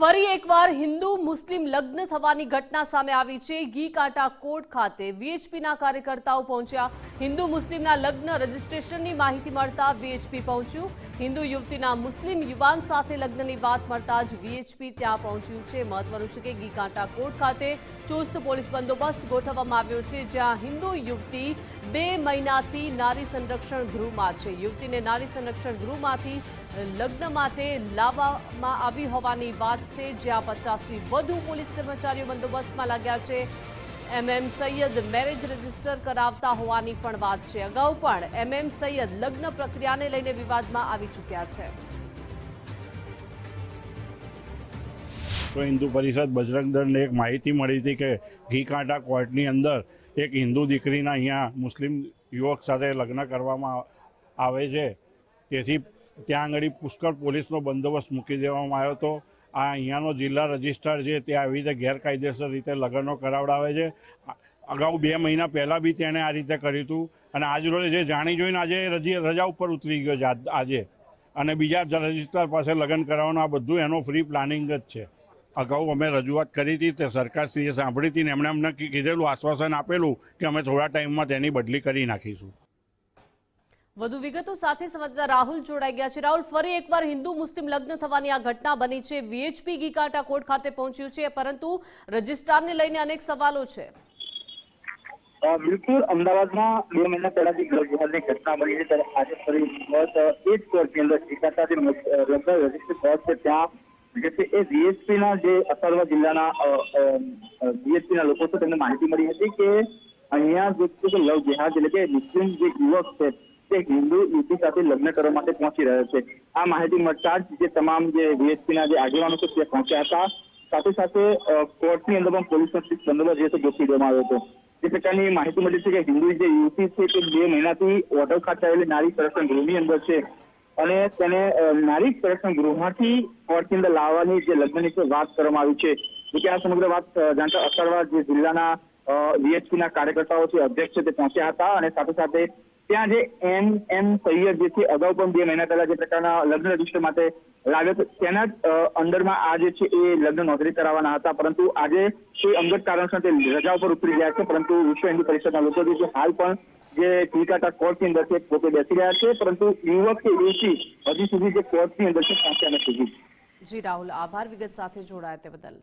ફરી એકવાર હિન્દુ મુસ્લિમ લગ્ન થવાની ઘટના સામે આવી છે। ઘીકાંટા કોર્ટ ખાતે વીએચપીના કાર્યકર્તાઓ પહોંચ્યા। હિન્દુ મુસ્લિમના લગ્ન રજીસ્ટ્રેશનની માહિતી મળતા વીએચપી પહોંચ્યું। હિન્દુ યુવતીના મુસ્લિમ યુવાન સાથે લગ્નની વાત મળતા જ વીએચપી ત્યાં પહોંચ્યું છે। મહત્વનું છે કે ઘીકાંટા કોર્ટ ખાતે ચુસ્ત પોલીસ બંદોબસ્ત ગોઠવવામાં આવ્યો છે, જ્યાં હિન્દુ યુવતી 2 મહિનાથી નારી સંરક્ષણ ગૃહમાં છે। યુવતીને નારી સંરક્ષણ ગૃહમાંથી લગ્ન માટે લાવવામાં આવી હોવાની વાત છે, જ્યાં 50થી વધુ પોલીસ કર્મચારીઓ બંદોબસ્તમાં લાગ્યા છે। એમએમ સૈયદ મેરેજ રજીસ્ટર કરાવતા હોવાની પણ વાત છે। અગાઉ પણ એમએમ સૈયદ લગ્ન પ્રક્રિયાને લઈને વિવાદમાં આવી ચૂક્યા છે। તો હિન્દુ પરિષદ બજરંગ દળને એક માહિતી મળી હતી કે ઘીકાંટા કોર્ટની અંદર એક હિન્દુ દીકરીના અહીંયા મુસ્લિમ યુવક સાથે લગ્ન કરવામાં આવે છે, તેથી ત્યાં આગળ પુષ્કળ પોલીસનો બંદોબસ્ત મૂકી દેવામાં આવ્યો હતો। આ અહીંયાનો જિલ્લા રજિસ્ટ્રાર છે તે આવી રીતે ગેરકાયદેસર રીતે લગ્નો કરાવડાવે છે। અગાઉ 2 મહિના પહેલાં બી તેણે આ રીતે કર્યું હતું અને આજ રોજ જે જાણી જોઈને આજે રજા ઉપર ઉતરી ગયો છે આજે, અને બીજા રજિસ્ટ્રાર પાસે લગ્ન કરાવવાનું આ બધું એનો ફ્રી પ્લાનિંગ જ છે। અગાઉ અમે રજૂઆત કરી હતી, તે સરકારશ્રીએ સાંભળી હતી ને એમણે અમને કીધેલું, આશ્વાસન આપેલું કે અમે થોડા ટાઈમમાં તેની બદલી કરી નાખીશું। વધુ વિગતો સાથે સંવાદદાતા રાહુલ જોડાઈ ગયા છે। રાહુલ, ફરી એકવાર હિન્દુ મુસ્લિમ લગ્ન થવાની આ ઘટના બની છે। વીએચપી ઘીકાંટા કોર્ટ ખાતે પહોંચ્યું છે, પરંતુ રજિસ્ટ્રારને લઈને અનેક સવાલો છે। બિલકુલ, અમદાવાદમાં 2 મહિના પહેલાથી ગૃહની ઘટના બની છે, ત્યારે આજે ફરી એ જ કોર્ટની અંદર ઘીકાંટા જે લગ્ન રજીસ્ટર કોર્ટ છે ત્યાં જે છે એ વીએચપીના જે અસરવા જિલ્લાના વીએચપીના લોકો છે તેમને માહિતી મળી હતી કે અહીંયા જે છે લવ જેહાદ એટલે કે મુસ્લિમ જે યુવક છે તે હિન્દુ યુવતી સાથે લગ્ન કરવા માટે પહોંચી રહ્યો છે। આ માહિતી મળતા જ જે તમામ જે વીએચપીના જે આગેવાનો છે તે પહોંચ્યા હતા। સાથે સાથે કોર્ટની અંદર પણ પોલીસનો બંદોબસ્ત જે છે ગોઠવી દેવામાં આવ્યો હતો। જે પ્રકારની માહિતી મળી છે કે હિન્દુ જે યુવતી છે તે 2 મહિનાથી હોટલ ખાતે આવેલી નારી સંરક્ષણ ગૃહની અંદર છે અને તેને નારી સંરક્ષણ ગૃહમાંથી કોર્ટની અંદર લાવવાની જે લગ્નની છે વાત કરવામાં આવી છે। જો કે આ સમગ્ર વાત જાણતા અસરવા જે જિલ્લાના વીએચપીના કાર્યકર્તાઓ છે, અધ્યક્ષ છે, તે પહોંચ્યા હતા અને સાથે સાથે ત્યાં જે એમ સૈયદ જે છે અગાઉ પણ 2 મહિના પહેલા જે પ્રકારના લગ્ન રજીસ્ટર માટે લાવ્યો હતો તેના જ અંદરમાં આ જે છે એ લગ્ન નોંધણી કરાવવાના હતા, પરંતુ આજે કોઈ અંગત કારણસર તે રજા ઉપર ઉતરી ગયા છે। પરંતુ વિશ્વ હિન્દુ પરિષદના લોકો જે છે હાલ પણ જે ઘીકાંટા કોર્ટની અંદર છે પોતે બેસી રહ્યા છે, પરંતુ યુવક કે યુવતી હજી સુધી જે કોર્ટની અંદર છે પહોંચ્યા નથી। જી રાહુલ, આભાર વિગત સાથે જોડાયા તે બદલ।